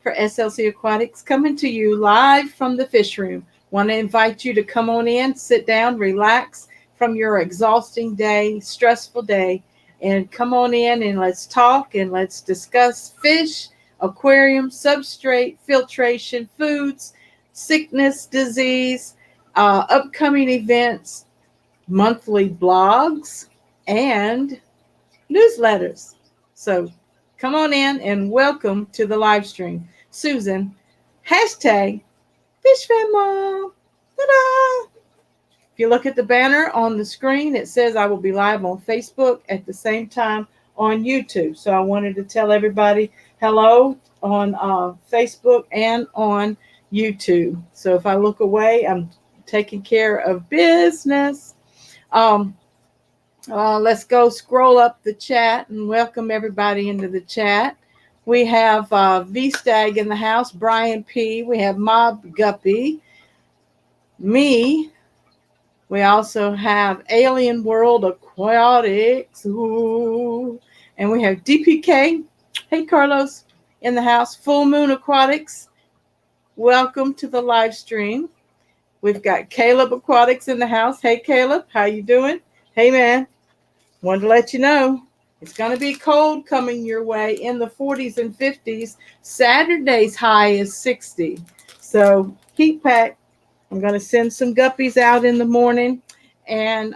for SLC Aquatics, coming to you live from the fish room. Want to invite you to come on in, sit down, relax from your exhausting day, stressful day, and come on in and let's talk and let's discuss fish, aquarium, substrate, filtration, foods, sickness, disease, upcoming events, monthly blogs, and newsletters. So come on in and welcome to the live stream. Susan, hashtag FishFanMom. Ta-da! If you look at the banner on the screen, it says I will be live on Facebook at the same time on YouTube. So I wanted to tell everybody hello on Facebook and on YouTube. So if I look away, I'm taking care of business. Let's go scroll up the chat and welcome everybody into the chat. We have V-Stag in the house, Brian P. We have Mob Guppy, me. We also have Alien World Aquatics. Ooh. And we have DPK. Hey, Carlos, in the house. Full Moon Aquatics. Welcome to the live stream. We've got Caleb Aquatics in the house. Hey, Caleb, how you doing? Hey, man. Wanted to let you know it's going to be cold coming your way in the 40s and 50s. Saturday's high is 60. So heat pack. I'm going to send some guppies out in the morning. And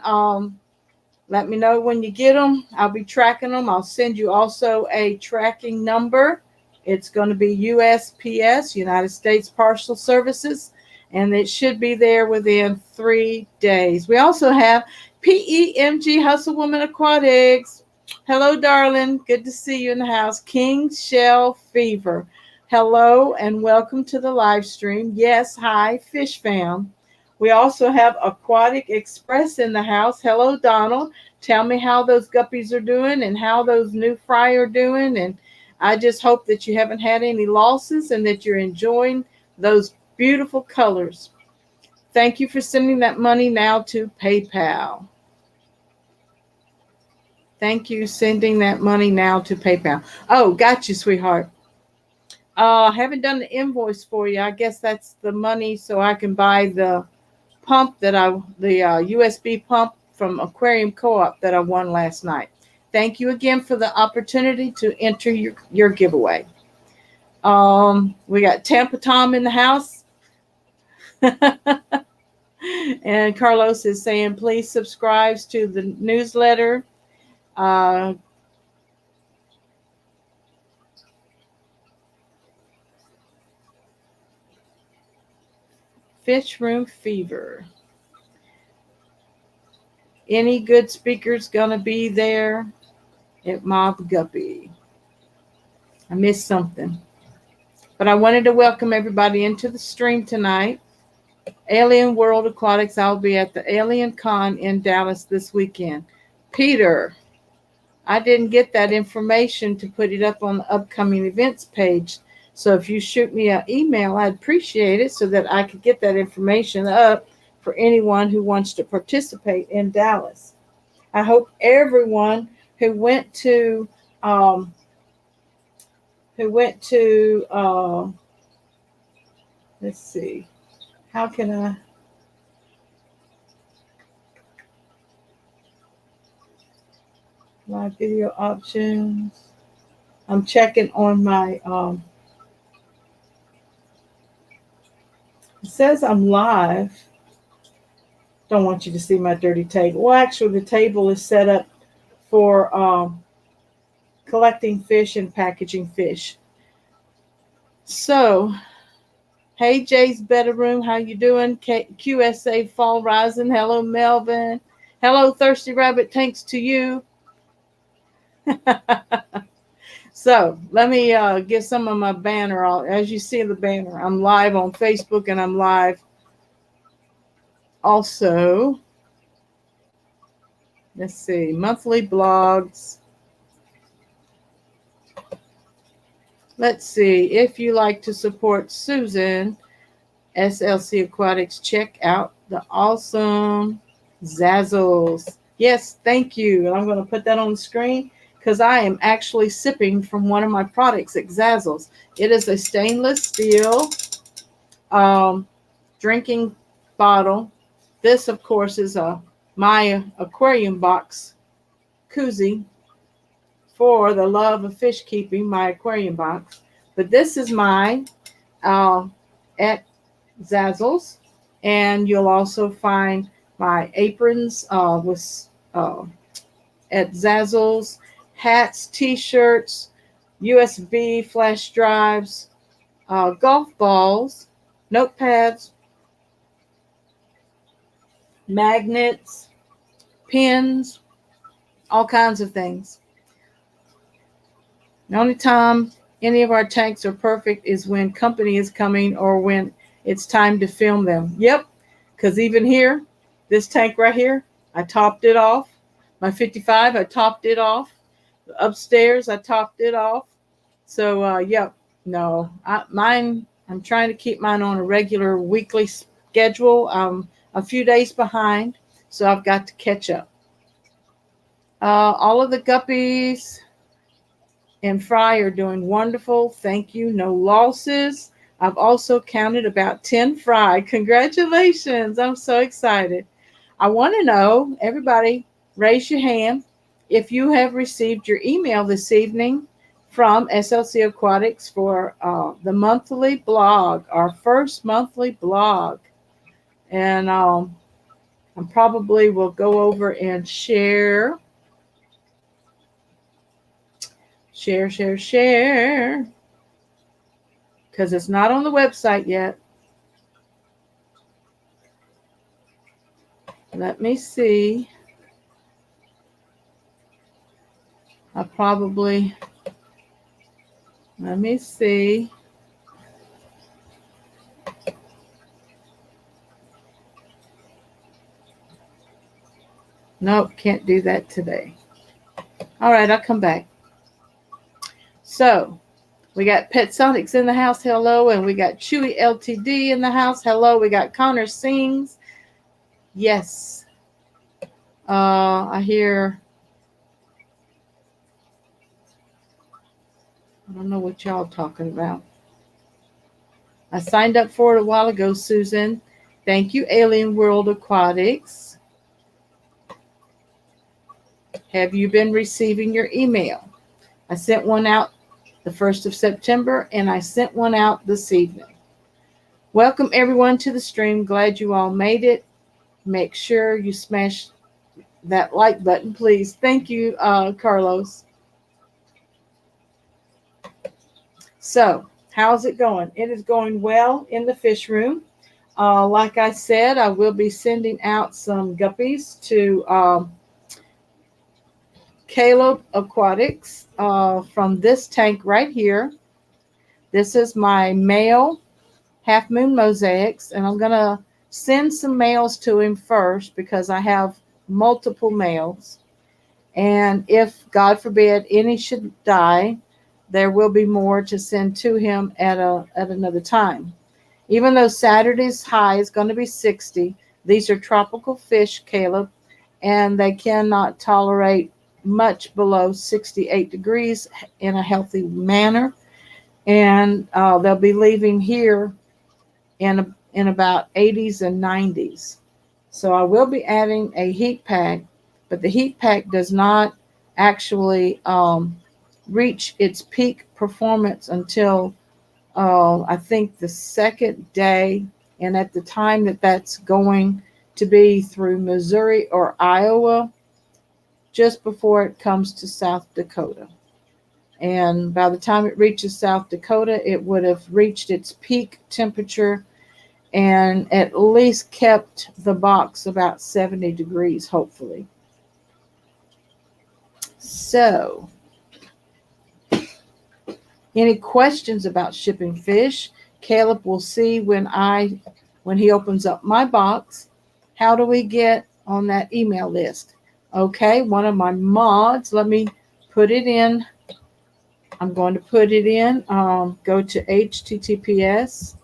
let me know when you get them. I'll be tracking them. I'll send you also a tracking number. It's going to be USPS, United States Parcel Services. And it should be there within 3 days. We also have PEMG Hustle Woman Aquatics. Hello, darling. Good to see you in the house. King Shell Fever. Hello and welcome to the live stream. Yes, hi, Fish Fam. We also have Aquatic Express in the house. Hello, Donald. Tell me how those guppies are doing and how those new fry are doing. And I just hope that you haven't had any losses and that you're enjoying those beautiful colors. Thank you for sending that money now to PayPal. Thank you, sending that money now to PayPal. Oh, got you, sweetheart. Haven't done the invoice for you. I guess that's the money so I can buy the pump the USB pump from Aquarium Co-op that I won last night. Thank you again for the opportunity to enter your giveaway. We got Tampa Tom in the house. And Carlos is saying, please subscribe to the newsletter. Fish Room Fever. Any good speakers gonna be there at Mob Guppy? I missed something. But I wanted to welcome everybody into the stream tonight. Alien World Aquatics. I'll be at the Alien Con in Dallas this weekend. Peter, I didn't get that information to put it up on the upcoming events page. So if you shoot me an email, I'd appreciate it so that I could get that information up for anyone who wants to participate in Dallas. I hope everyone who went to let's see, how can I? My video options. I'm checking on my, it says I'm live. Don't want you to see my dirty table. Well, actually, the table is set up for collecting fish and packaging fish. So, hey, Jay's Bedroom, how you doing? QSA Fall Rising. Hello, Melvin. Hello, Thirsty Rabbit. Thanks to you. So let me get some of my banner. As you see the banner, I'm live on Facebook and I'm live also. Let's see, monthly blogs. Let's see, if you like to support Susan, SLC Aquatics, check out the awesome Zazzles. Yes, thank you. And I'm going to put that on the screen because I am actually sipping from one of my products at Zazzles. It is a stainless steel drinking bottle. This, of course, is my aquarium box koozie for the love of fish keeping, my aquarium box. But this is mine at Zazzles, and you'll also find my aprons at Zazzles, hats, t-shirts, USB flash drives, golf balls, notepads, magnets, pins, all kinds of things. The only time any of our tanks are perfect is when company is coming or when it's time to film them. Yep, because even here, this tank right here, I topped it off. My 55, I topped it off. Upstairs, I topped it off. So, yep, no, mine, I'm trying to keep mine on a regular weekly schedule. A few days behind, so I've got to catch up. All of the guppies and fry are doing wonderful. Thank you. No losses. I've also counted about 10 fry. Congratulations. I'm so excited. I want to know, everybody, raise your hand if you have received your email this evening from SLC Aquatics for the monthly blog, our first monthly blog. And I probably will go over and share, because it's not on the website yet. Let me see. Let me see. Nope, can't do that today. All right, I'll come back. So, we got Pet Sonics in the house, hello. And we got Chewy LTD in the house, hello. We got Connor Sings, yes. I hear, I don't know what y'all talking about. I signed up for it a while ago, Susan. Thank you, Alien World Aquatics. Have you been receiving your email? I sent one out the 1st of September, and I sent one out this evening. Welcome, everyone, to the stream. Glad you all made it. Make sure you smash that like button, please. Thank you, Carlos. So, how's it going? It is going well in the fish room. Like I said, I will be sending out some guppies to Caleb Aquatics from this tank right here. This is my male half moon mosaics, and I'm going to send some males to him first because I have multiple males. And if, God forbid, any should die, there will be more to send to him at another time. Even though Saturday's high is going to be 60, these are tropical fish, Caleb, and they cannot tolerate much below 68 degrees in a healthy manner. And they'll be leaving here in about 80s and 90s. So I will be adding a heat pack, but the heat pack does not actually reach its peak performance until I think the second day, and at the time that's going to be through Missouri or Iowa, just before it comes to South Dakota. And by the time it reaches South Dakota, it would have reached its peak temperature and at least kept the box about 70 degrees, hopefully. So, any questions about shipping fish? Caleb will see when he opens up my box. How do we get on that email list? Okay, one of my mods, let me put it in. I'm going to put it in. Go to https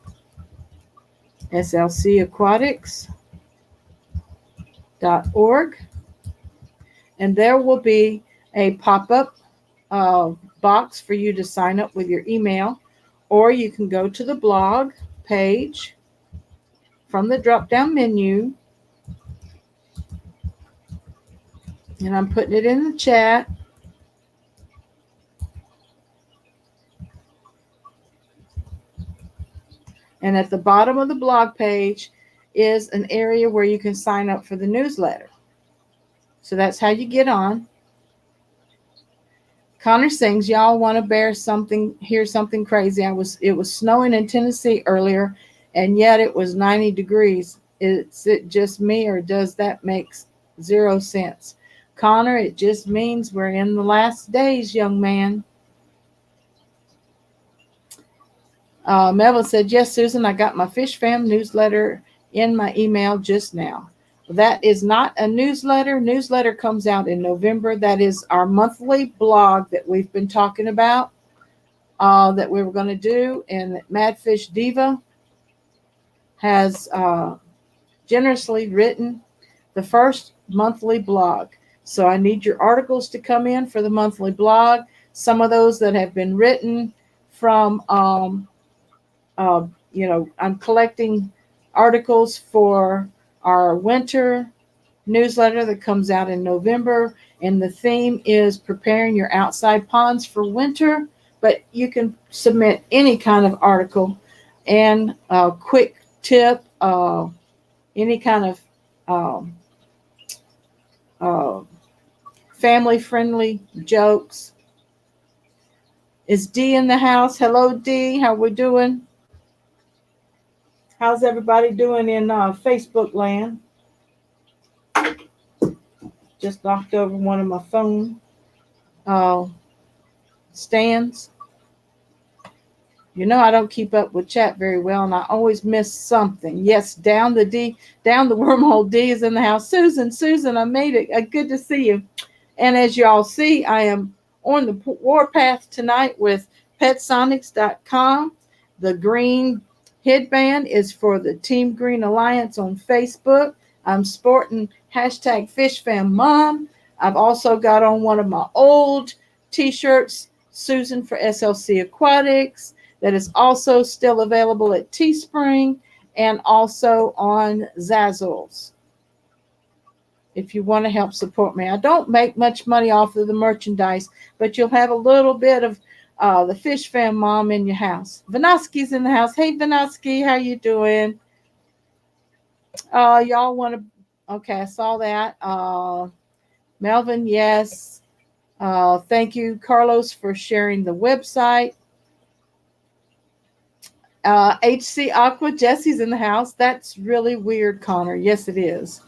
slcaquatics.org, and there will be a pop-up box for you to sign up with your email, or you can go to the blog page from the drop down menu, and I'm putting it in the chat. And at the bottom of the blog page is an area where you can sign up for the newsletter. So that's how you get on. Connor sings, y'all want to hear something crazy. It was snowing in Tennessee earlier, and yet it was 90 degrees. Is it just me, or does that make zero sense? Connor, it just means we're in the last days, young man. Melvin said, yes, Susan, I got my Fish Fam newsletter in my email just now. That is not a newsletter. Newsletter comes out in November. That is our monthly blog that we've been talking about, that we were going to do. And Madfish Diva has generously written the first monthly blog. So I need your articles to come in for the monthly blog. Some of those that have been written from, I'm collecting articles for our winter newsletter that comes out in November, and the theme is preparing your outside ponds for winter, but you can submit any kind of article and a quick tip, any kind of family-friendly jokes. Is Dee in the house? Hello, Dee. How we doing? How's everybody doing in Facebook land? Just knocked over one of my phone stands. You know, I don't keep up with chat very well, and I always miss something. Yes, down the wormhole. D is in the house. Susan, I made it. Good to see you. And as you all see, I am on the warpath tonight with PetSonics.com. The green headband is for the Team Green Alliance on Facebook. I'm sporting #FishFamMom. I've also got on one of my old t-shirts, Susan for SLC Aquatics, that is also still available at Teespring and also on Zazzles. If you want to help support me. I don't make much money off of the merchandise, but you'll have a little bit of the Fish Fam Mom in your house. Vanoski's in the house. Hey, Vanoski, how you doing? Y'all want to... Okay, I saw that. Melvin, yes. Thank you, Carlos, for sharing the website. HC Aqua, Jesse's in the house. That's really weird, Connor. Yes, it is.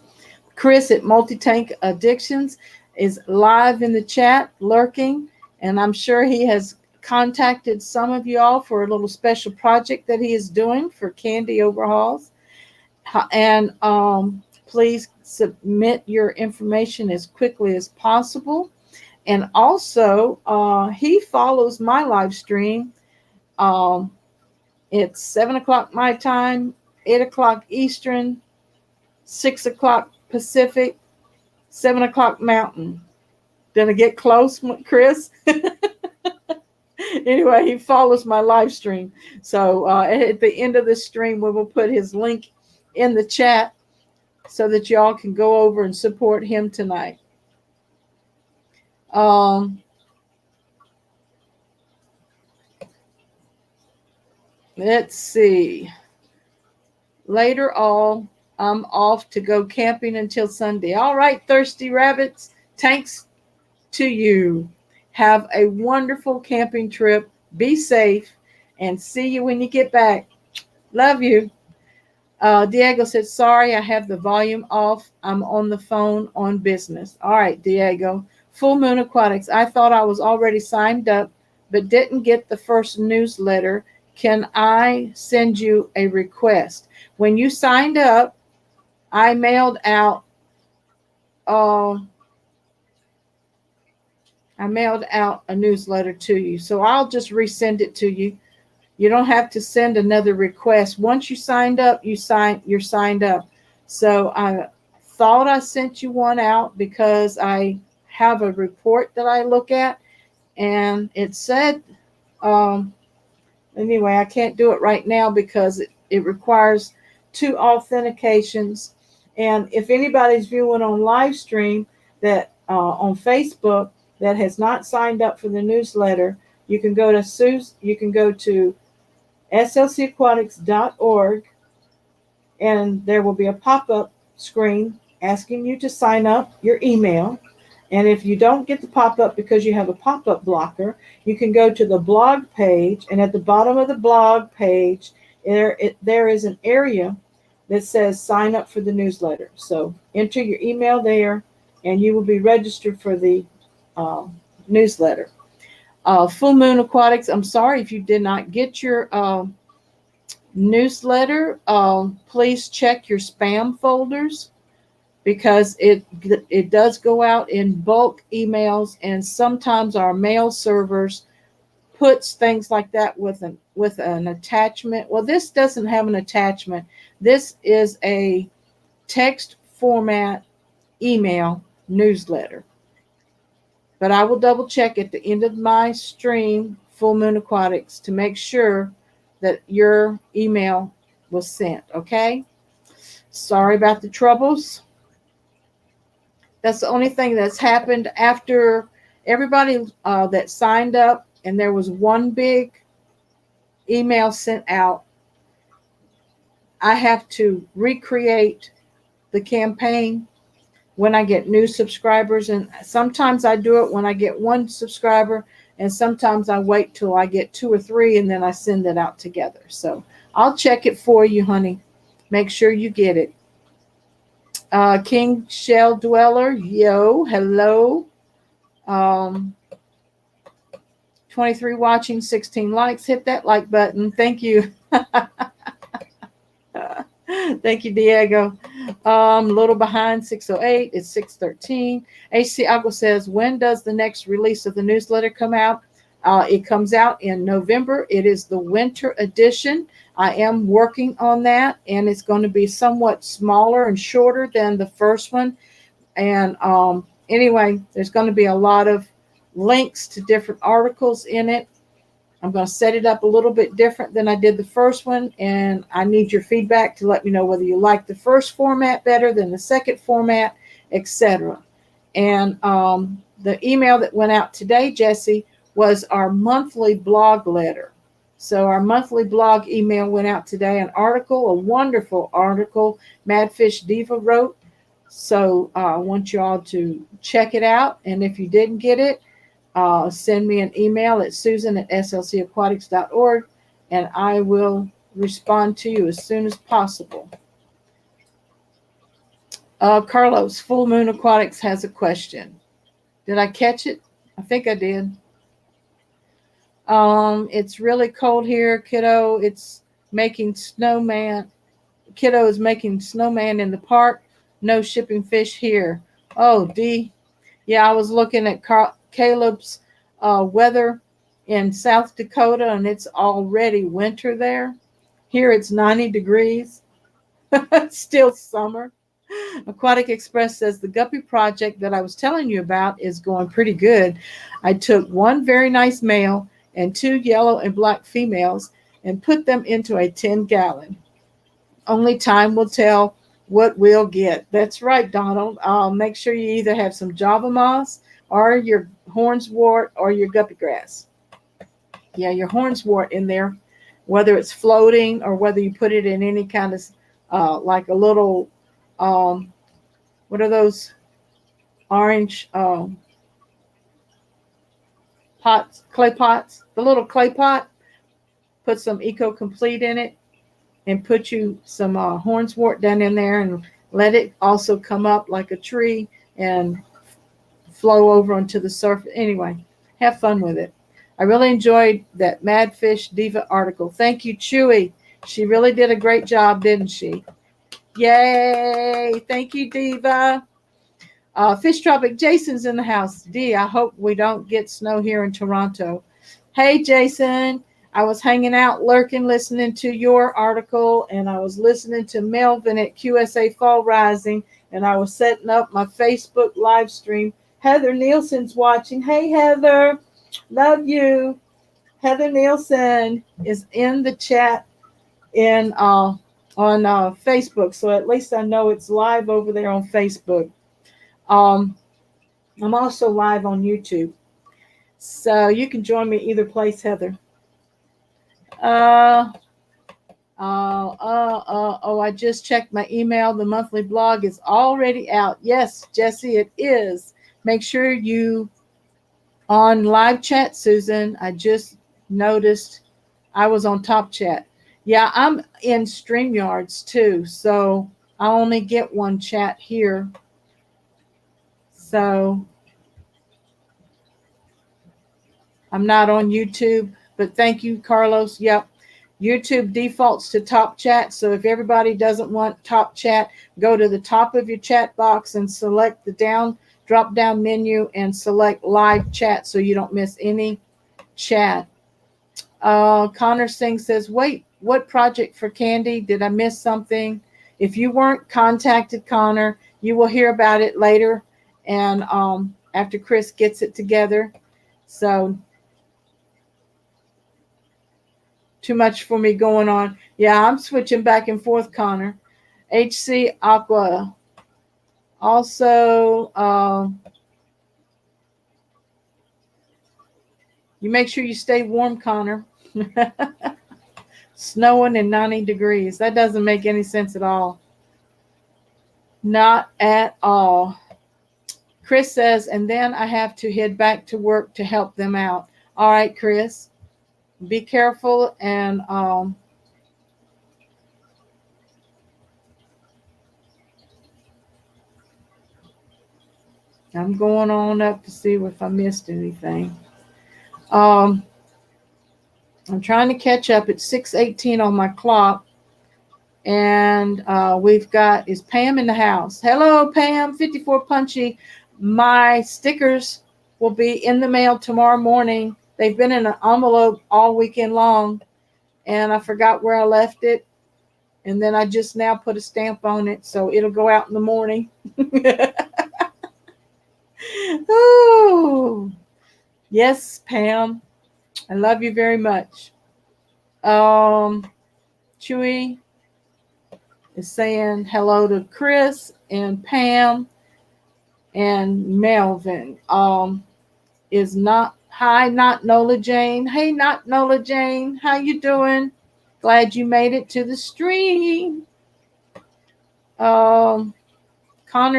Chris at Multi-Tank Addictions is live in the chat, lurking, and I'm sure he has contacted some of you all for a little special project that he is doing for candy overhauls. And please submit your information as quickly as possible. And also, he follows my live stream. It's 7 o'clock my time, 8 o'clock Eastern, 6 o'clock Pacific, 7 o'clock Mountain. Did I get close, Chris? Anyway, he follows my live stream. So at the end of the stream, we will put his link in the chat so that y'all can go over and support him tonight. Let's see. Later on, I'm off to go camping until Sunday. All right, thirsty rabbits, thanks to you. Have a wonderful camping trip. Be safe, and see you when you get back. Love you. Diego said, sorry, I have the volume off. I'm on the phone on business. All right, Diego. Full Moon Aquatics. I thought I was already signed up, but didn't get the first newsletter. Can I send you a request? When you signed up, I mailed out a newsletter to you. So I'll just resend it to you. You don't have to send another request. Once you signed up, you're signed up. So I thought I sent you one out because I have a report that I look at And it said, um, anyway, I can't do it right now because it requires 2 authentications. And if anybody's viewing on live stream that on Facebook that has not signed up for the newsletter, you can go to slcaquatics.org, and there will be a pop-up screen asking you to sign up your email. And if you don't get the pop-up because you have a pop-up blocker, you can go to the blog page, and at the bottom of the blog page, there is an area that says sign up for the newsletter. So enter your email there, and you will be registered for the newsletter. Full Moon Aquatics, I'm sorry if you did not get your newsletter. Please check your spam folders, because it does go out in bulk emails, and sometimes our mail servers puts things like that with an attachment. Well, this doesn't have an attachment. This is a text format email newsletter. But I will double check at the end of my stream, Full Moon Aquatics, to make sure that your email was sent. Okay? Sorry about the troubles. That's the only thing that's happened after everybody that signed up, and there was one big email sent out. I have to recreate the campaign when I get new subscribers, and sometimes I do it when I get 1 subscriber, and sometimes I wait till I get 2 or 3, and then I send it out together. So I'll check it for you, honey. Make sure you get it. King Shell Dweller, yo, hello. 23 watching, 16 likes. Hit that like button. Thank you. Thank you, Diego. A little behind, 6:08. It's 6:13. AC Aqua says, when does the next release of the newsletter come out? It comes out in November. It is the winter edition. I am working on that, and it's going to be somewhat smaller and shorter than the first one. And anyway, there's going to be a lot of links to different articles in it. I'm going to set it up a little bit different than I did the first one, and I need your feedback to let me know whether you like the first format better than the second format, etc. And the email that went out today, Jesse, was our monthly blog letter. So our monthly blog email went out today, an article, a wonderful article Madfish Diva wrote. So I want you all to check it out. And if you didn't get it, send me an email at susan@slcaquatics.org, and I will respond to you as soon as possible. Carlos, Full Moon Aquatics has a question. Did I catch it? I think I did. It's really cold here, kiddo. It's making snowman. Kiddo is making snowman in the park. No shipping fish here. Oh, D. Yeah, I was looking at Caleb's weather in South Dakota, and it's already winter there. Here it's 90 degrees. Still summer. Aquatic Express says the guppy project that I was telling you about is going pretty good. I took 1 very nice male and 2 yellow and black females and put them into a 10-gallon. Only time will tell what we'll get. That's right, Donald. Make sure you either have some Java moss or your hornswort or your guppy grass. Yeah, your hornswort in there, whether it's floating or whether you put it in any kind of like a little what are those orange pots, clay pots, the little clay pot. Put some Eco Complete in it and put you some hornswort down in there, and let it also come up like a tree and flow over onto the surface. Anyway, have fun with it. I really enjoyed that Madfish Diva article. Thank you, Chewy. She really did a great job, didn't she? Yay! Thank you, Diva. Fish Tropic Jason's in the house. D, I hope we don't get snow here in Toronto. Hey, Jason. I was hanging out, lurking, listening to your article, and I was listening to Melvin at QSA Fall Rising, and I was setting up my Facebook live stream. Heather Nielsen's watching. Hey, Heather. Love you. Heather Nielsen is in the chat in on Facebook, so at least I know it's live over there on Facebook. Um, I'm also live on YouTube, so you can join me either place, Heather. Oh, I just checked my email. The monthly blog is already out. Yes, Jesse, it is. Make sure you on live chat, Susan. I just noticed I was on top chat. Yeah, I'm in StreamYards too, so I only get one chat here. So I'm not on YouTube, but thank you, Carlos. Yep. YouTube defaults to top chat. So if everybody doesn't want top chat, go to the top of your chat box and select the drop down menu and select live chat so you don't miss any chat. Connor Singh says, wait, what project for Candy? Did I miss something? If you weren't contacted, Connor, you will hear about it later and after Chris gets it together. So too much for me going on. Yeah, I'm switching back and forth, Connor. HC Aqua. Also, you make sure you stay warm, Connor. Snowing and 90 degrees. That doesn't make any sense at all. Not at all. Chris says, and then I have to head back to work to help them out. All right, Chris. Be careful and I'm going on up to see if I missed anything. I'm trying to catch up. It's 6:18 on my clock. And we've got, is Pam in the house? Hello, Pam, 54 Punchy. My stickers will be in the mail tomorrow morning. They've been in an envelope all weekend long, and I forgot where I left it. And then I just now put a stamp on it, so it'll go out in the morning. Oh, yes, Pam. I love you very much. Chewy is saying hello to Chris and Pam and Melvin. Is not hi, not Nola Jane. Hey, not Nola Jane. How you doing? Glad you made it to the stream. Connor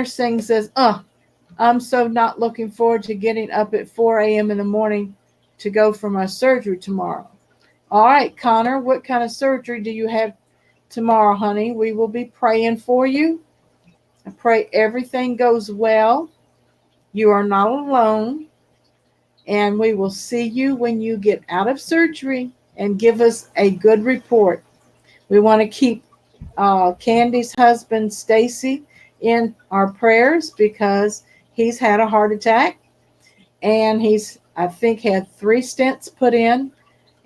Singh says, I'm so not looking forward to getting up at 4 a.m. in the morning to go for my surgery tomorrow. All right, Connor, what kind of surgery do you have tomorrow, honey? We will be praying for you. I pray everything goes well. You are not alone. And we will see you when you get out of surgery and give us a good report. We want to keep Candy's husband, Stacy, in our prayers because he's had a heart attack and he's, I think, had 3 stents put in.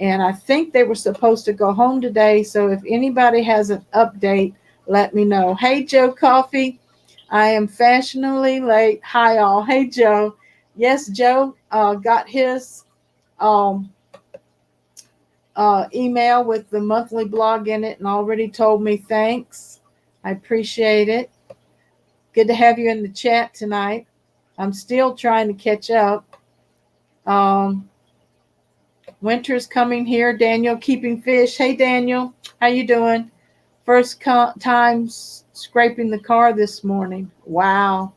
And I think they were supposed to go home today. So if anybody has an update, let me know. Hey, Joe Coffee. I am fashionably late. Hi, all. Hey, Joe. Yes, Joe got his email with the monthly blog in it and already told me thanks. I appreciate it. Good to have you in the chat tonight. I'm still trying to catch up. Winter's coming here. Daniel keeping fish. Hey, Daniel. How you doing? First time scraping the car this morning. Wow.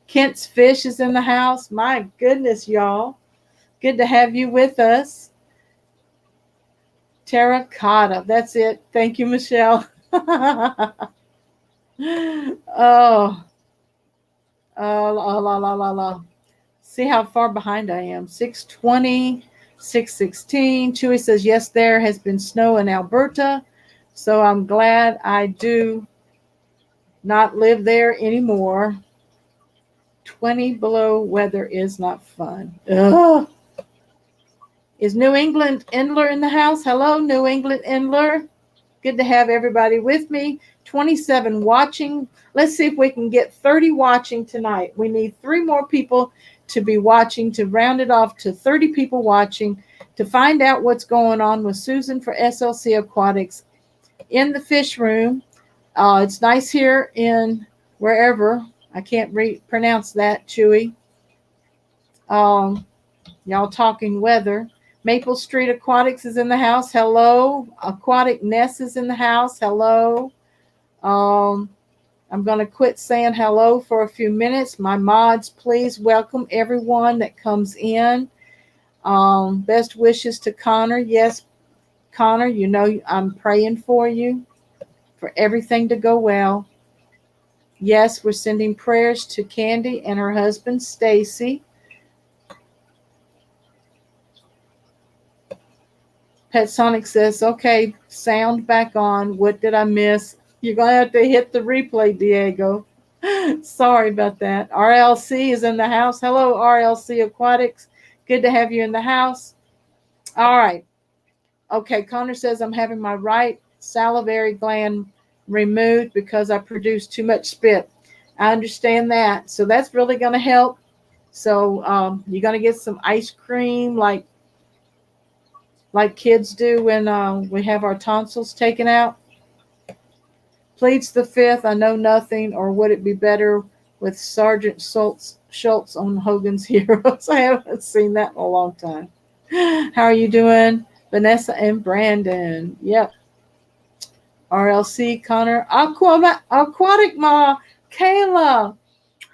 Kent's Fish is in the house. My goodness, y'all. Good to have you with us. Terracotta. That's it. Thank you, Michelle. Oh. La. See how far behind I am. 6:20, 6:16. Chewy says, yes, there has been snow in Alberta. So I'm glad I do not live there anymore. 20 below weather is not fun. Ugh. Is New England Endler in the house? Hello, New England Endler. Good to have everybody with me. 27 watching. Let's see if we can get 30 watching tonight. We need 3 more people to be watching, to round it off to 30 people watching, to find out what's going on with Susan for SLC Aquatics in the fish room. It's nice here in wherever. I can't pronounce that, Chewy. Y'all talking weather. Maple Street Aquatics is in the house. Hello. Aquatic Nest is in the house. Hello. I'm going to quit saying hello for a few minutes. My mods, please welcome everyone that comes in. Best wishes to Connor. Yes, Connor, you know I'm praying for you, for everything to go well. Yes, we're sending prayers to Candy and her husband, Stacy. Pet Sonic says, okay, sound back on. What did I miss? You're going to have to hit the replay, Diego. Sorry about that. RLC is in the house. Hello, RLC Aquatics. Good to have you in the house. All right. Okay, Connor says I'm having my right salivary gland removed because I produced too much spit. I understand that. So that's really going to help. So you're going to get some ice cream like kids do when we have our tonsils taken out. Pleads the fifth, I know nothing, or would it be better with Sergeant Schultz on Hogan's Heroes? I haven't seen that in a long time. How are you doing? Vanessa and Brandon. Yep. RLC, Connor. Aquatic Ma. Kayla.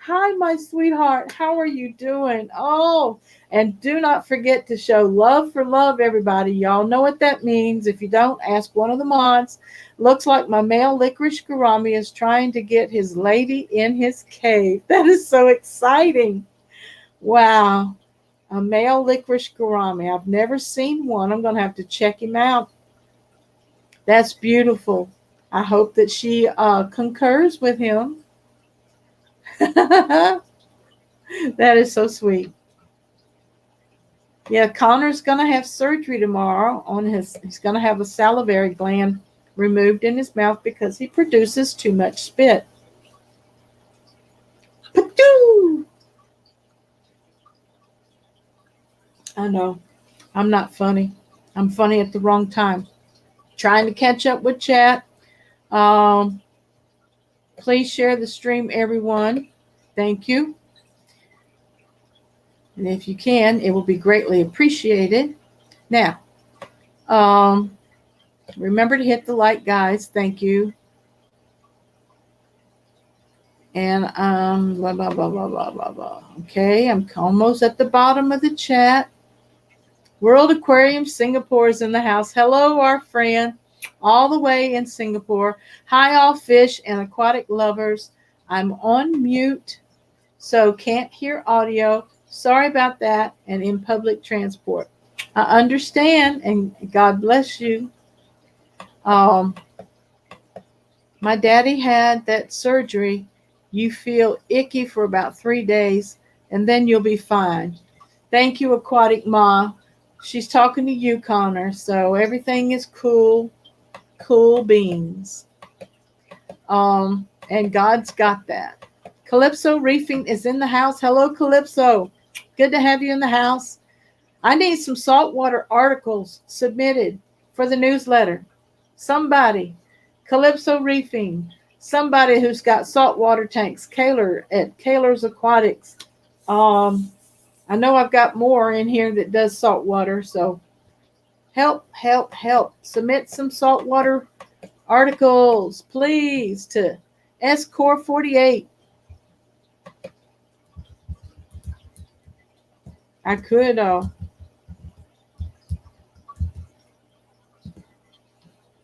Hi, my sweetheart. How are you doing? Oh, and do not forget to show love for love, everybody. Y'all know what that means. If you don't, ask one of the mods. Looks like my male licorice gourami is trying to get his lady in his cave. That is so exciting. Wow. A male licorice gourami. I've never seen one. I'm going to have to check him out. That's beautiful. I hope that she concurs with him. That is so sweet. Yeah, Connor's going to have surgery tomorrow on he's going to have a salivary gland removed in his mouth because he produces too much spit. Patoo! I know. I'm not funny. I'm funny at the wrong time. Trying to catch up with chat. Please share the stream, everyone. Thank you. And if you can, it will be greatly appreciated. Now, remember to hit the like, guys. Thank you. And blah, blah, blah, blah, blah, blah, blah. Okay, I'm almost at the bottom of the chat. World Aquarium Singapore is in the house. Hello, our friend, all the way in Singapore. Hi, all fish and aquatic lovers. I'm on mute, so can't hear audio. Sorry about that, and in public transport. I understand, and God bless you. My daddy had that surgery. You feel icky for about 3 days, and then you'll be fine. Thank you, Aquatic Ma. She's talking to you, Connor. So everything is cool beans. And God's got that. Calypso Reefing is in the house. Hello, Calypso. Good to have you in the house. I need some saltwater articles submitted for the newsletter. Somebody. Calypso Reefing. Somebody who's got saltwater tanks. Kaylor at Kaylor's Aquatics. I know I've got more in here that does saltwater, so help. Submit some saltwater articles, please, to SCore48. I could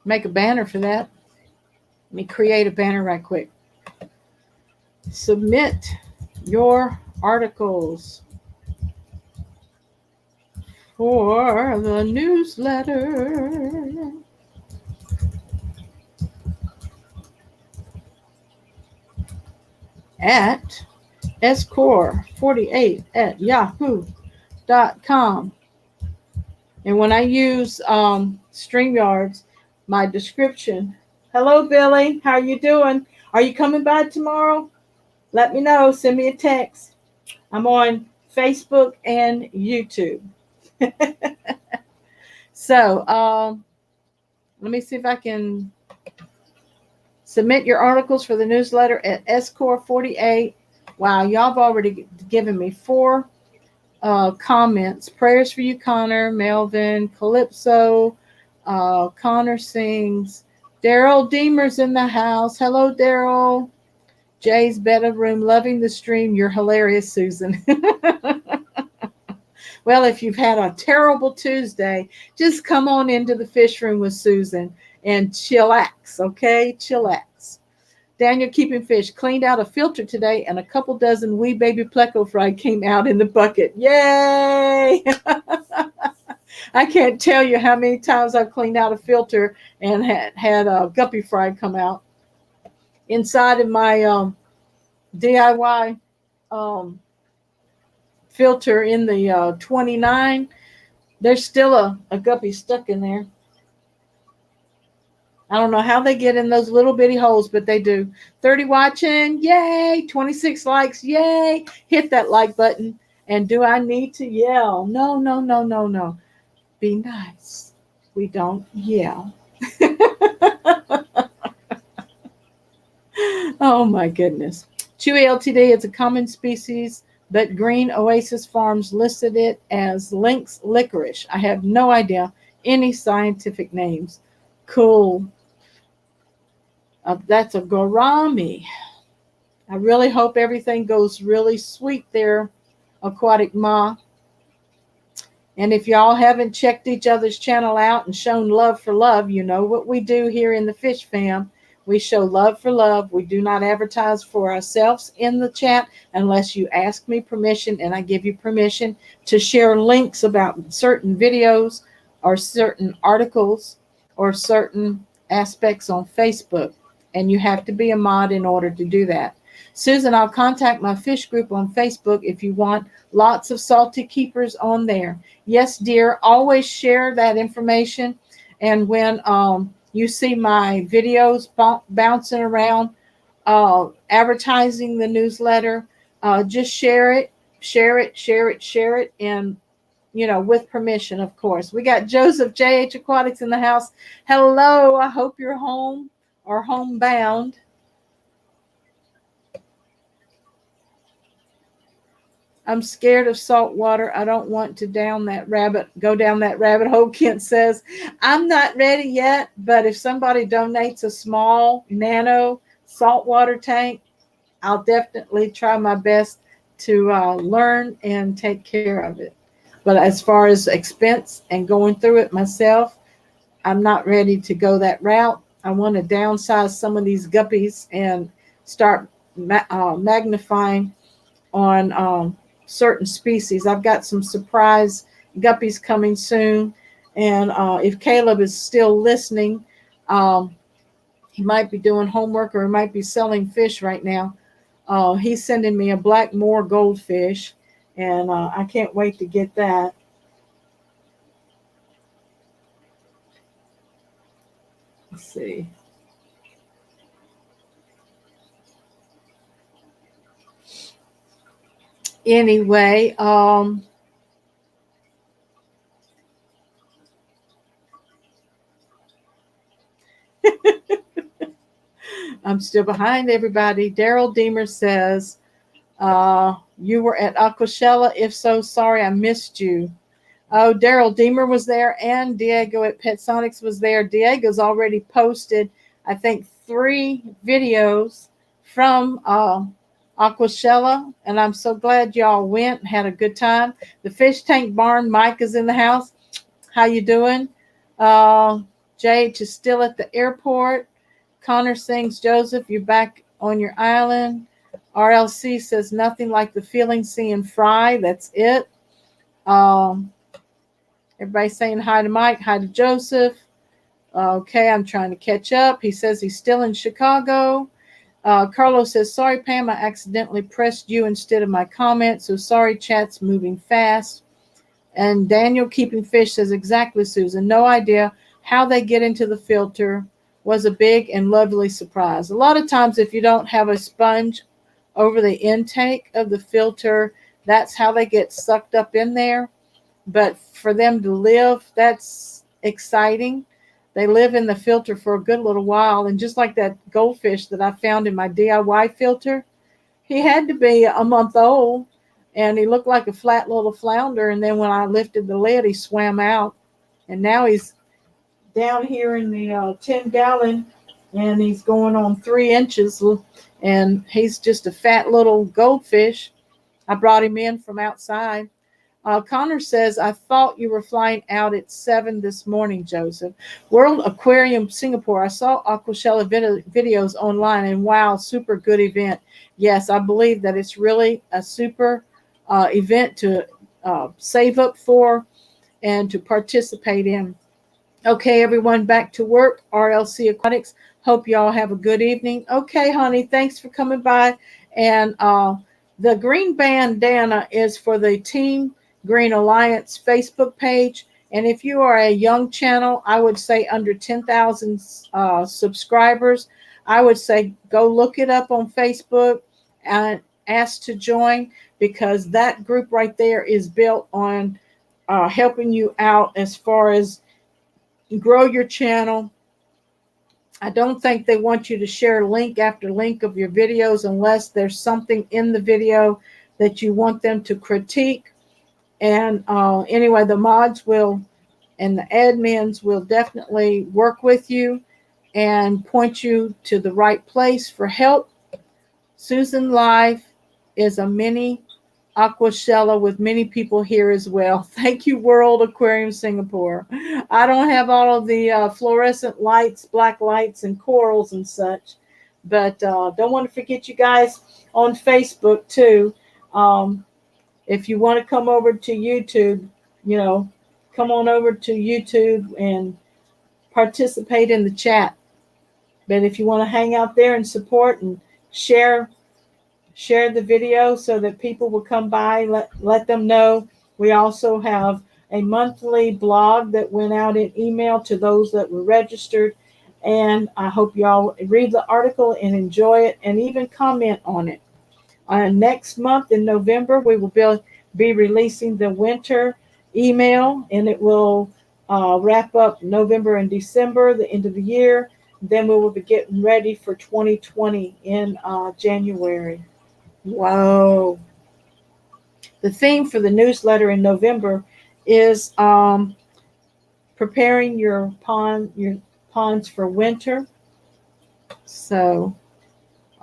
make a banner for that. Let me create a banner right quick. Submit your articles for the newsletter. At score48@yahoo.com. And when I use StreamYards, my description. Hello, Billy. How are you doing? Are you coming by tomorrow? Let me know. Send me a text. I'm on Facebook, and YouTube. So let me see if I can submit your articles for the newsletter at score48. Wow, y'all have already given me 4 comments. Prayers for you, Connor, Melvin, Calypso, Connor sings. Daryl Deemer's in the house. Hello, Daryl. Jay's bedroom, loving the stream. You're hilarious, Susan. Well, if you've had a terrible Tuesday, just come on into the fish room with Susan and chillax, okay? Chillax. Daniel keeping fish cleaned out a filter today, and a couple dozen wee baby pleco fry came out in the bucket. Yay! I can't tell you how many times I've cleaned out a filter and had a guppy fry come out. Inside of my DIY filter in the 29, there's still a guppy stuck in there. I don't know how they get in those little bitty holes, but they do. 30 watching, yay! 26 likes, yay! Hit that like button. And do I need to yell? No, no, no, no, no. Be nice. We don't yell. Oh my goodness. Chewy LTD is a common species, but Green Oasis Farms listed it as lynx licorice. I have no idea any scientific names. Cool. That's a gourami. I really hope everything goes really sweet there, Aquatic Ma. And if y'all haven't checked each other's channel out and shown love for love, you know what we do here in the Fish Fam. We show love for love. We do not advertise for ourselves in the chat unless you ask me permission, and I give you permission to share links about certain videos or certain articles or certain aspects on Facebook. And you have to be a mod in order to do that. Susan, I'll contact my fish group on Facebook if you want lots of salty keepers on there. Yes, dear, always share that information. And when you see my videos bouncing around, advertising the newsletter, just share it, and, you know, with permission, of course. We got Joseph J.H. Aquatics in the house. Hello, I hope you're home or homebound. I'm scared of salt water. I don't want to go down that rabbit hole, Kent says. I'm not ready yet, but if somebody donates a small nano saltwater tank, I'll definitely try my best to learn and take care of it. But as far as expense and going through it myself, I'm not ready to go that route. I want to downsize some of these guppies and start magnifying on certain species. I've got some surprise guppies coming soon. And if Caleb is still listening, he might be doing homework or he might be selling fish right now. He's sending me a black moor goldfish, and I can't wait to get that. Let's see. Anyway, I'm still behind everybody. Daryl Deemer says, you were at Aquashella? If so, sorry, I missed you. Oh, Daryl Deemer was there, and Diego at Pet Sonics was there. Diego's already posted, I think, 3 videos from Aquashella, and I'm so glad y'all went and had a good time. The Fish Tank Barn, Mike is in the house. How you doing? JH is still at the airport. Connor sings, Joseph, you're back on your island. RLC says nothing like the feeling seeing fry. That's it. Everybody's saying hi to Mike, hi to Joseph. Okay, I'm trying to catch up. He says he's still in Chicago. Carlos says, sorry, Pam, I accidentally pressed you instead of my comment. So sorry, chat's moving fast. And Daniel Keeping Fish says, exactly, Susan. No idea how they get into the filter. Was a big and lovely surprise. A lot of times, if you don't have a sponge over the intake of the filter, That's how they get sucked up in there. But for them to live, that's exciting. They live in the filter for a good little while. And just like that goldfish that I found in my DIY filter, he had to be a month old and he looked like a flat little flounder. And then when I lifted the lid, he swam out. And now he's down here in the 10-gallon and he's going on 3 inches. And he's just a fat little goldfish. I brought him in from outside. Connor says, I thought you were flying out at 7 this morning, Joseph. World Aquarium Singapore. I saw Aquashella videos online, and wow, super good event. Yes, I believe that it's really a super event to save up for and to participate in. Okay, everyone, back to work. RLC Aquatics. Hope y'all have a good evening. Okay, honey, thanks for coming by. And the green bandana is for the Team Green Alliance Facebook page. And if you are a young channel, I would say under 10,000 subscribers, I would say go look it up on Facebook and ask to join, because that group right there is built on helping you out as far as grow your channel. I don't think they want you to share link after link of your videos unless there's something in the video that you want them to critique. And anyway, the mods will and the admins will definitely work with you and point you to the right place for help. Susan Live is a mini Aquashella with many people here as well. Thank you, World Aquarium Singapore. I don't have all of the fluorescent lights, black lights, and corals and such, but don't want to forget you guys on Facebook too. If you want to come over to YouTube, come on over to YouTube and participate in the chat. But if you want to hang out there and support and share the video so that people will come by, let them know. We also have a monthly blog that went out in email to those that were registered. And I hope y'all read the article and enjoy it and even comment on it. Next month in November, we will be releasing the winter email, and it will wrap up November and December, the end of the year. Then we will be getting ready for 2020 in January. Whoa. The theme for the newsletter in November is preparing your ponds for winter. So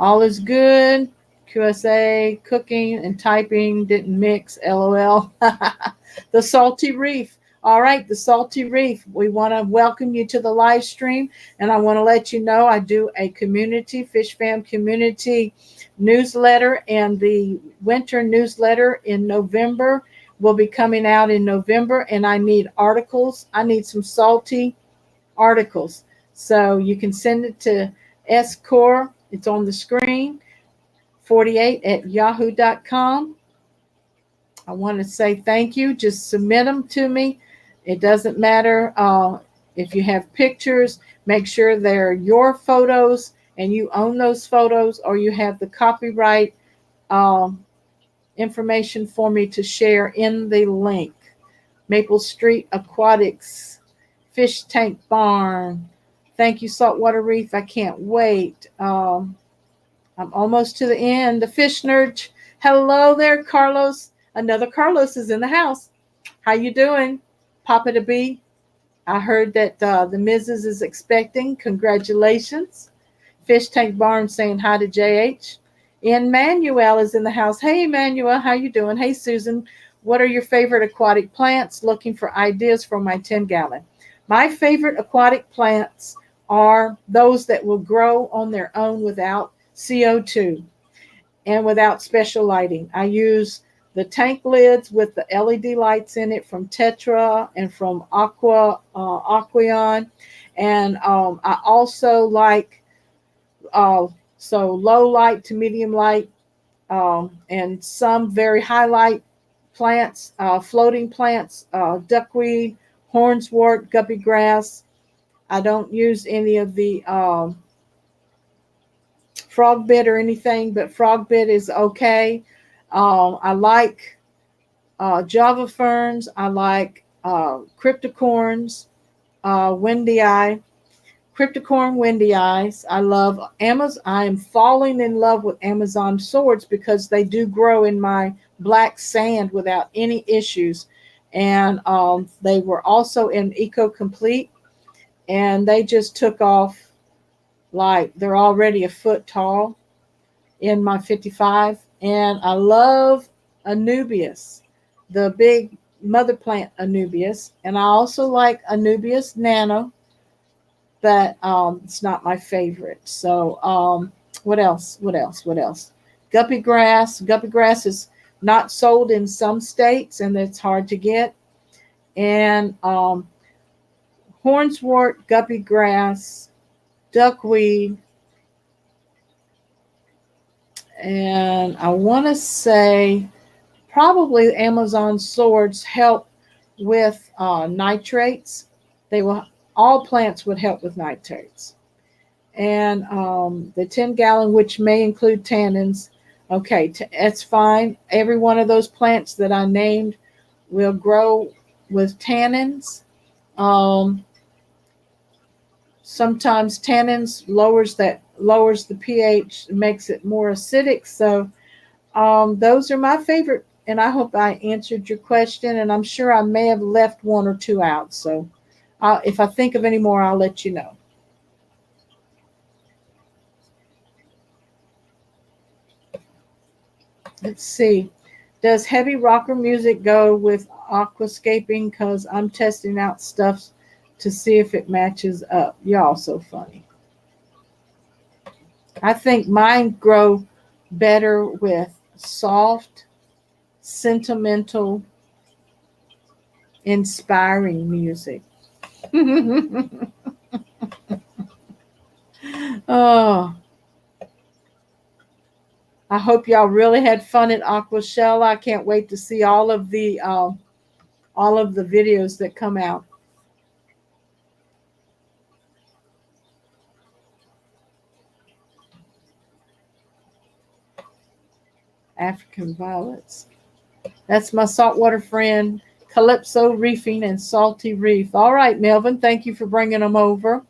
all is good. QSA, cooking and typing didn't mix, LOL. The Salty Reef. All right, the Salty Reef. We want to welcome you to the live stream, and I want to let you know I do a community, Fish Fam community newsletter, and the winter newsletter in November will be coming out in November, and I need articles. I need some salty articles. So you can send it to score. It's on the screen. 48@yahoo.com. I want to say thank you. Just submit them to me. It doesn't matter if you have pictures. Make sure they're your photos and you own those photos, or you have the copyright information for me to share in the link. Maple Street Aquatics, Fish Tank Barn. Thank you, Saltwater Reef. I can't wait. I'm almost to the end. The Fish Nerd. Hello there, Carlos. Another Carlos is in the house. How you doing, Papa to be? I heard that the Mrs. is expecting. Congratulations. Fish Tank Barn saying hi to JH. Enmanuel is in the house. Hey, Emmanuel, how you doing? Hey, Susan. What are your favorite aquatic plants? Looking for ideas for my 10-gallon. My favorite aquatic plants are those that will grow on their own without CO2 and without special lighting. I use the tank lids with the LED lights in it from Tetra and from Aquarium. And I also like so low light to medium light and some very high light plants, floating plants, duckweed, hornswort, guppy grass. I don't use any of the frog bit or anything, but frog bit is okay. I like Java ferns. I like cryptocorns, windy eye, cryptocorn windy eyes. I love Amazon. I am falling in love with Amazon swords because they do grow in my black sand without any issues. And they were also in Eco Complete, and they just took off like they're already a foot tall in my 55. And I love Anubias, the big mother plant Anubias. And I also like Anubias nano, but it's not my favorite. So what else? What else? What else? Guppy grass. Guppy grass is not sold in some states, and it's hard to get. And hornswort, guppy grass, duckweed, and I want to say probably Amazon swords help with nitrates. They will, all plants would help with nitrates. And the 10-gallon, which may include tannins. Okay, that's fine. Every one of those plants that I named will grow with tannins. Sometimes tannins lowers the pH, makes it more acidic. So those are my favorite, and I hope I answered your question. And I'm sure I may have left one or two out. So if I think of any more, I'll let you know. Let's see. Does heavy rocker music go with aquascaping? Because I'm testing out stuff to see if it matches up. Y'all so funny. I think mine grow better with soft, sentimental, inspiring music. Oh, I hope y'all really had fun at Aqua Shell. I can't wait to see all of the videos that come out. African violets. That's my saltwater friend, Calypso Reefing and Salty Reef. All right, Melvin, thank you for bringing them over.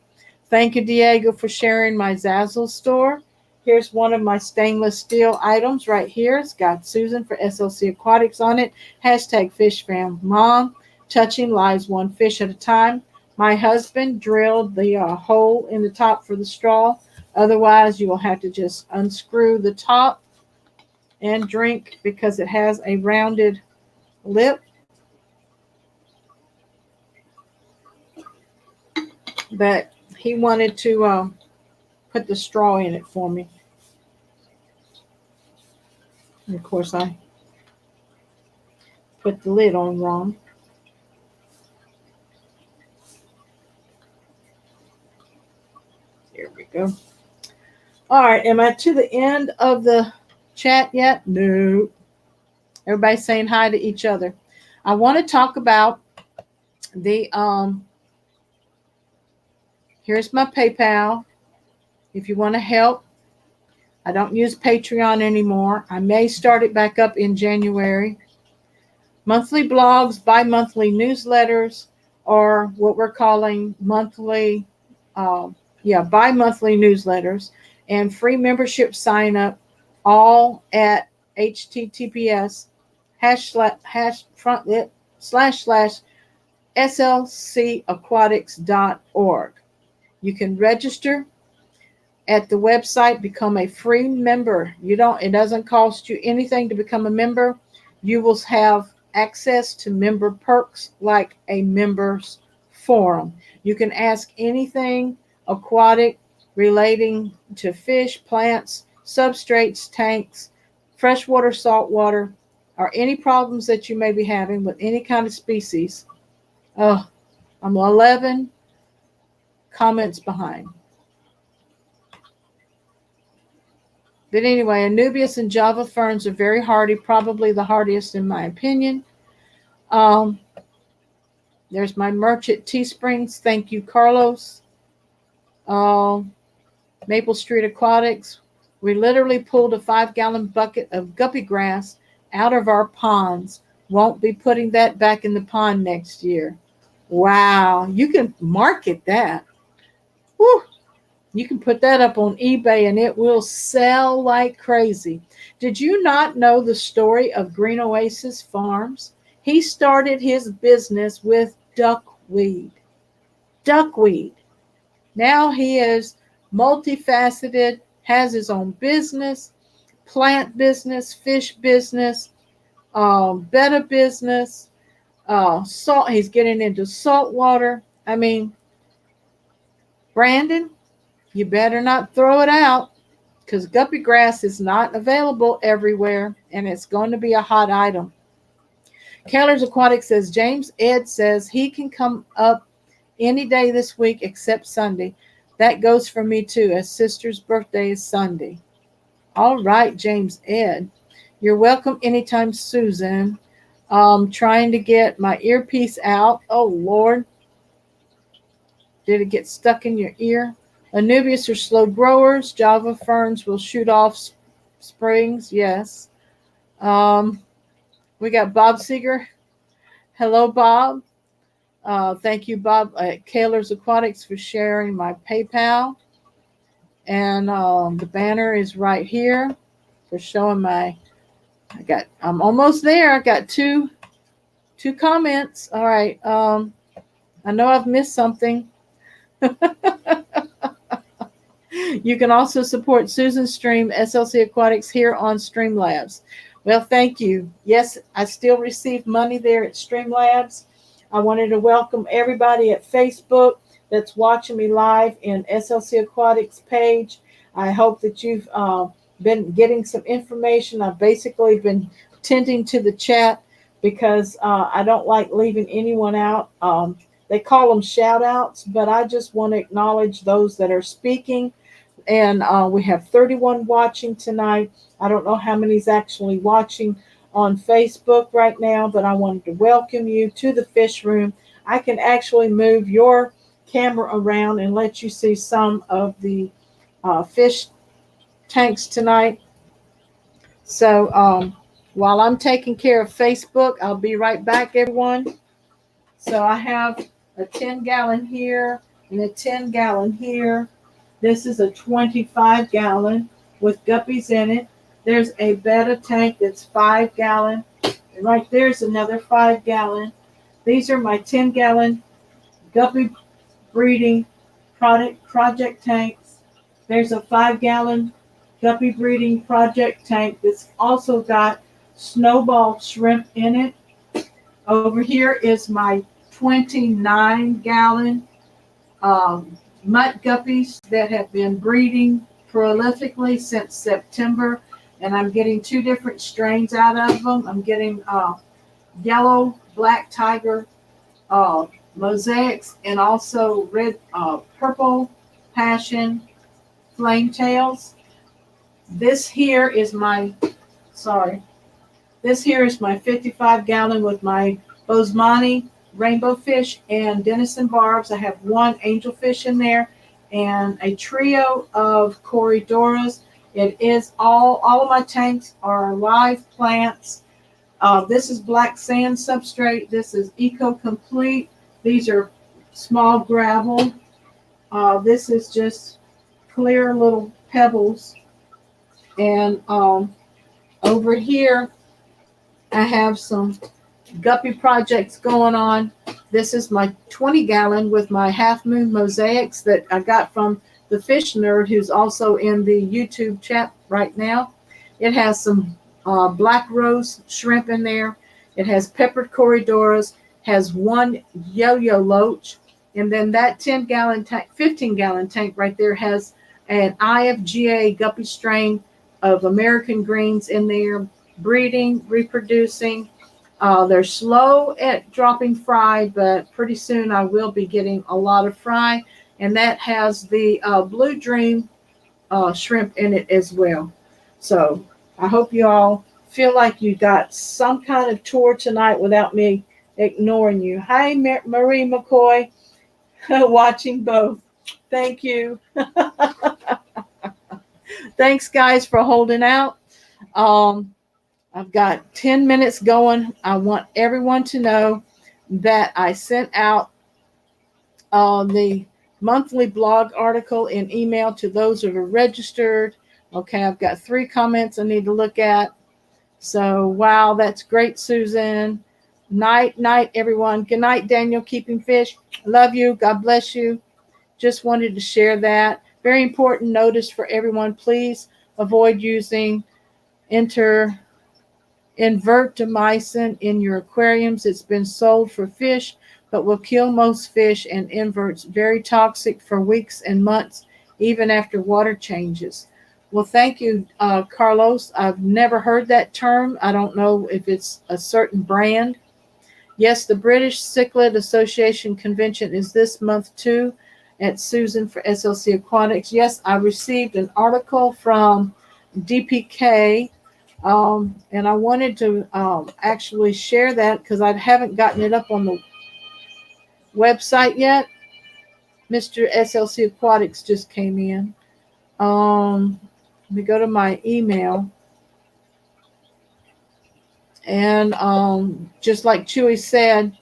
Thank you, Diego, for sharing my Zazzle store. Here's one of my stainless steel items right here. It's got Susan for SLC Aquatics on it. Hashtag Fish Fam Mom. Touching lives one fish at a time. My husband drilled the hole in the top for the straw. Otherwise, you will have to just unscrew the top and drink because it has a rounded lip. But he wanted to put the straw in it for me. And of course, I put the lid on wrong. Here we go. All right, am I to the end of the chat yet? No. Everybody's saying hi to each other. I want to talk about the here's my PayPal. If you want to help, I don't use Patreon anymore. I may start it back up in January. Monthly blogs, bi-monthly newsletters, or what we're calling monthly, bi-monthly newsletters, and free membership sign up, all at https //slcaquatics.org. You can register at the website, become a free member. It doesn't cost you anything to become a member. You will have access to member perks like a members forum. You can ask anything aquatic relating to fish, plants, substrates, tanks, freshwater, saltwater, or any problems that you may be having with any kind of species. I'm 11 comments behind. But anyway, Anubias and Java ferns are very hardy, probably the hardiest in my opinion. There's my merch at Teesprings. Thank you, Carlos. Maple Street Aquatics. We literally pulled a 5-gallon bucket of guppy grass out of our ponds. Won't be putting that back in the pond next year. Wow, you can market that. Whew. You can put that up on eBay and it will sell like crazy. Did you not know the story of Green Oasis Farms? He started his business with duckweed. Duckweed. Now he is multifaceted, has his own business, plant business, fish business, betta business, salt. He's getting into salt water. I mean, Brandon, you better not throw it out because guppy grass is not available everywhere and it's going to be a hot item. Keller's Aquatics says James Ed says he can come up any day this week except Sunday. That goes for me too, as sister's birthday is Sunday. All right, James Ed. You're welcome anytime, Susan. Trying to get my earpiece out. Oh, Lord. Did it get stuck in your ear? Anubias are slow growers. Java ferns will shoot off springs. Yes. We got Bob Seeger. Hello, Bob. Thank you, Bob, at Kaler's Aquatics for sharing my PayPal. And the banner is right here for showing I'm almost there. I got two comments. All right. I know I've missed something. You can also support Susan's stream, SLC Aquatics, here on Streamlabs. Well, thank you. Yes, I still receive money there at Streamlabs. I wanted to welcome everybody at Facebook that's watching me live in SLC Aquatics page. I hope that you've been getting some information. I've basically been tending to the chat because I don't like leaving anyone out. They call them shout outs, but I just want to acknowledge those that are speaking. And we have 31 watching tonight. I don't know how many is actually watching on Facebook right now, but I wanted to welcome you to the fish room. I can actually move your camera around and let you see some of the fish tanks tonight. So while I'm taking care of Facebook, I'll be right back, everyone. So I have a 10-gallon here and a 10-gallon here. This is a 25-gallon with guppies in it. There's a betta tank that's 5-gallon. And right there's another 5-gallon. These are my 10-gallon guppy breeding project tanks. There's a 5-gallon guppy breeding project tank that's also got snowball shrimp in it. Over here is my 29-gallon mutt guppies that have been breeding prolifically since September, and I'm getting 2 different strains out of them. I'm getting yellow black tiger mosaics and also red purple passion flame tails. This here is my 55-gallon with my Bosemani rainbow fish and Denison barbs. I have 1 angelfish in there and a trio of Corydoras. It is all of my tanks are live plants. This is black sand substrate. This is Eco Complete. These are small gravel. This is just clear little pebbles. And over here, I have some guppy projects going on. This is my 20-gallon with my half moon mosaics that I got from the fish nerd who's also in the YouTube chat right now. It has some black rose shrimp in there. It has peppered Corydoras, has 1 yo-yo loach, and then that 10-gallon tank, 15-gallon tank right there has an IFGA guppy strain of American greens in there, breeding, reproducing. They're slow at dropping fry, but pretty soon I will be getting a lot of fry. And that has the Blue Dream shrimp in it as well. So I hope you all feel like you got some kind of tour tonight without me ignoring you. Hi, Marie McCoy, watching both. Thank you. Thanks, guys, for holding out. I've got 10 minutes going. I want everyone to know that I sent out the monthly blog article in email to those who are registered. Okay, I've got 3 comments I need to look at. So, wow, that's great, Susan. Night, everyone. Good night, Daniel, keeping fish. Love you. God bless you. Just wanted to share that. Very important notice for everyone. Please avoid using invertomycin in your aquariums. It's been sold for fish, but will kill most fish, and inverts very toxic for weeks and months, even after water changes. Well, thank you, Carlos. I've never heard that term. I don't know if it's a certain brand. Yes, the British Cichlid Association Convention is this month too at Susan for SLC Aquatics. Yes, I received an article from DPK, and I wanted to actually share that because I haven't gotten it up on the website yet. Mr. SLC Aquatics just came in. Let me go to my email. And just like Chewy said,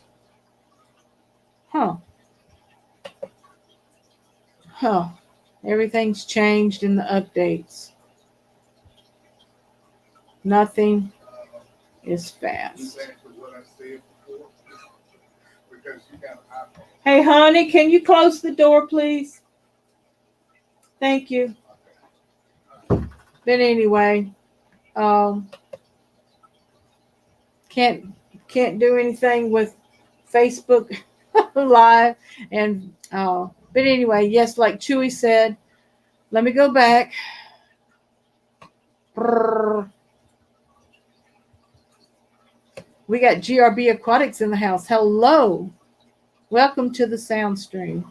everything's changed in the updates. Nothing is fast. Hey, honey, can you close the door, please? Thank you. But anyway, can't do anything with Facebook Live, and but anyway, yes, like Chewy said, let me go back. We got GRB Aquatics in the house. Hello. Welcome to the sound stream.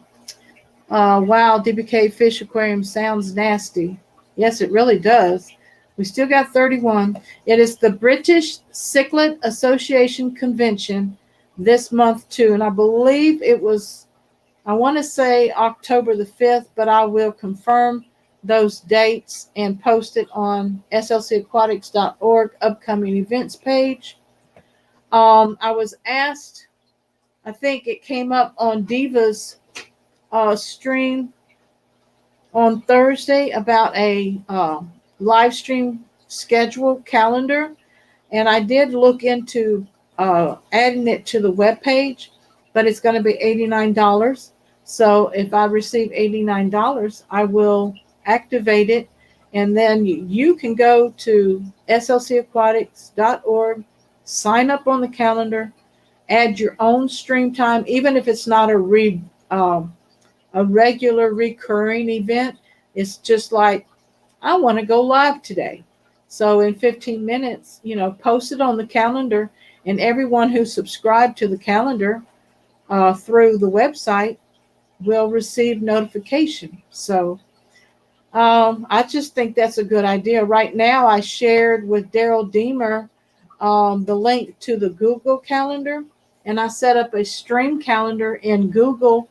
Wow, DBK Fish Aquarium sounds nasty. Yes, it really does. We still got 31. It is the British Cichlid Association Convention this month too. And I believe it was, I want to say October the 5th, but I will confirm those dates and post it on slcaquatics.org upcoming events page. I was asked, I think it came up on Diva's stream on Thursday about a live stream schedule calendar, and I did look into adding it to the webpage, but it's going to be $89. So if I receive $89, I will activate it, and then you can go to slcaquatics.org, sign up on the calendar, add your own stream time, even if it's not a regular recurring event. It's just like, I want to go live today. So in 15 minutes, post it on the calendar, and everyone who subscribed to the calendar through the website will receive notification. So I just think that's a good idea. Right now, I shared with Daryl Deemer the link to the Google Calendar, and I set up a stream calendar in Google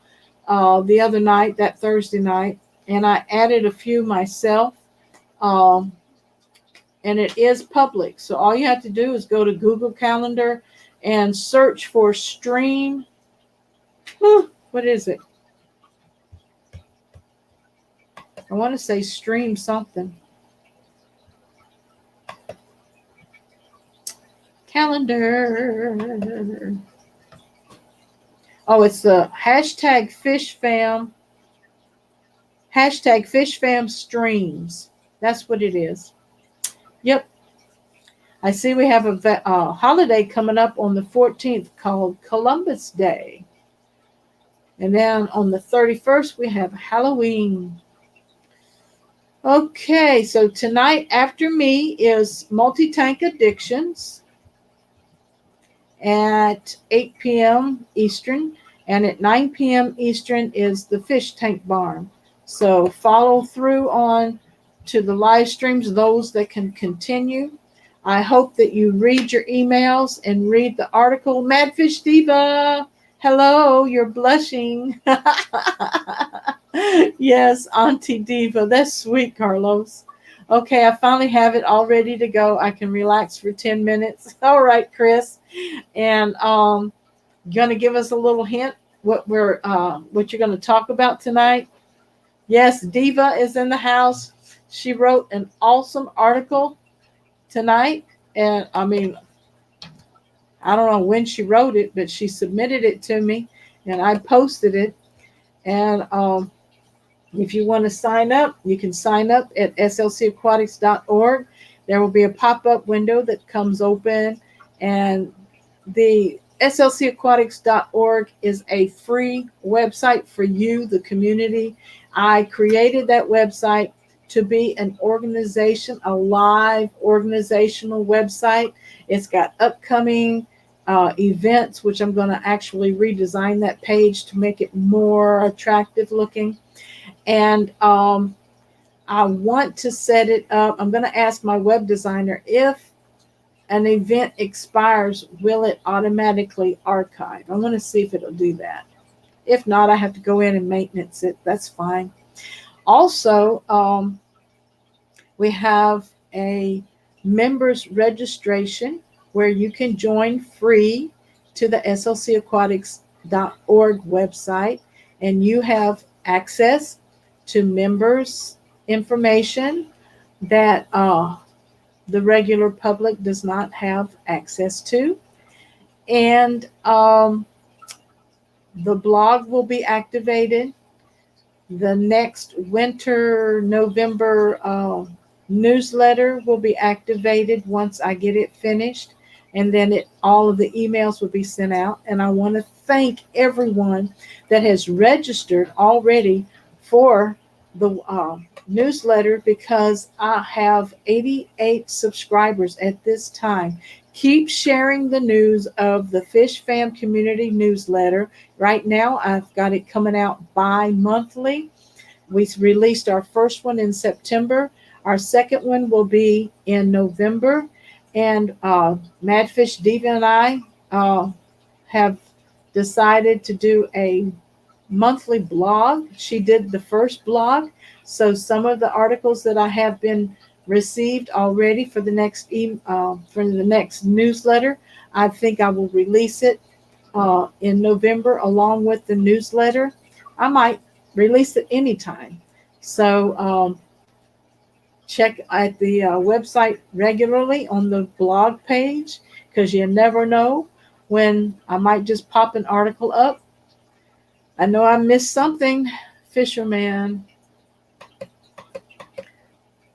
the other night, that Thursday night, and I added a few myself, and it is public. So all you have to do is go to Google Calendar and search for stream. What is it? I want to say stream something. Calendar. Oh, it's the hashtag FishFam. Hashtag FishFam streams. That's what it is. Yep. I see we have a holiday coming up on the 14th called Columbus Day. And then on the 31st, we have Halloween. Okay, so tonight after me is Multi-Tank Addictions at 8 p.m. Eastern, and at 9 p.m. Eastern is the Fish Tank Barn. So follow through on to the live streams, those that can continue. I hope that you read your emails and read the article. Madfish Diva, hello, you're blushing. Yes, Auntie Diva, that's sweet, Carlos. Okay, I finally have it all ready to go. I can relax for 10 minutes. All right, Chris. And gonna give us a little hint what you're gonna talk about tonight. Yes, Diva is in the house. She wrote an awesome article tonight. And I mean, I don't know when she wrote it, but she submitted it to me and I posted it. And if you want to sign up, you can sign up at slcaquatics.org. There will be a pop-up window that comes open, and the slcaquatics.org is a free website for you, the community. I created that website to be an organization, a live organizational website. It's got upcoming events, which I'm going to actually redesign that page to make it more attractive looking. And I want to set it up. I'm going to ask my web designer if an event expires, will it automatically archive? I'm going to see if it'll do that. If not, I have to go in and maintenance it. That's fine. Also, we have a members registration where you can join free to the slcaquatics.org website, and you have access to members information that the regular public does not have access to. And the blog will be activated. The next winter November newsletter will be activated once I get it finished. And then all of the emails will be sent out. And I want to thank everyone that has registered already for the newsletter, because I have 88 subscribers at this time. Keep sharing the news of the Fish Fam Community newsletter. Right now, I've got it coming out bi-monthly. We released our first one in September. Our second one will be in November. And Madfish Diva and I have decided to do a monthly blog. She did the first blog. So some of the articles that I have been received already for the next newsletter, I think I will release it in November along with the newsletter. I might release it anytime. So check at the website regularly on the blog page, because you never know when I might just pop an article up. I know I missed something. Fisherman,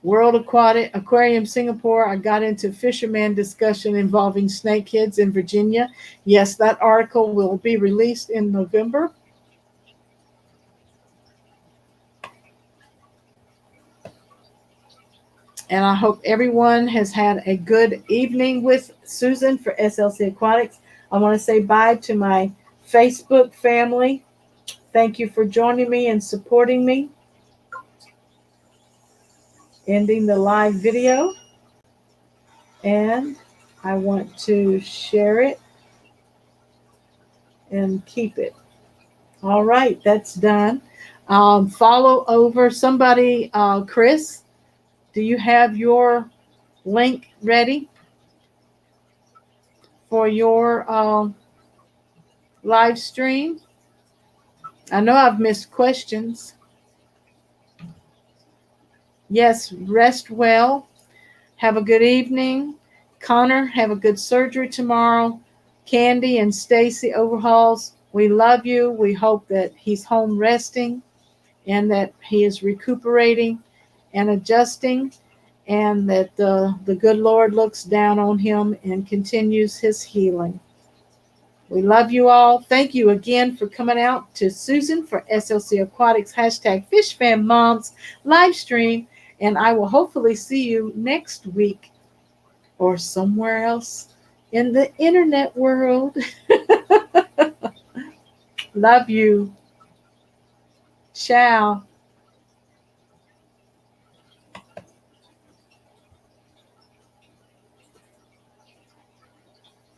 World Aquatic, Aquarium Singapore. I got into fisherman discussion involving snakeheads in Virginia. Yes, that article will be released in November. And I hope everyone has had a good evening with Susan for SLC Aquatics. I want to say bye to my Facebook family. Thank you for joining me and supporting me. Ending the live video. And I want to share it and keep it. All right, that's done. Follow over somebody, Chris. Do you have your link ready for your live stream? I know I've missed questions. Yes, rest well. Have a good evening. Connor, have a good surgery tomorrow. Candy and Stacy Overhauls, we love you. We hope that he's home resting and that he is recuperating and adjusting, and that the good Lord looks down on him and continues his healing. We love you all. Thank you again for coming out to Susan for SLC Aquatics #FishFamMoms live stream. And I will hopefully see you next week or somewhere else in the internet world. Love you. Ciao.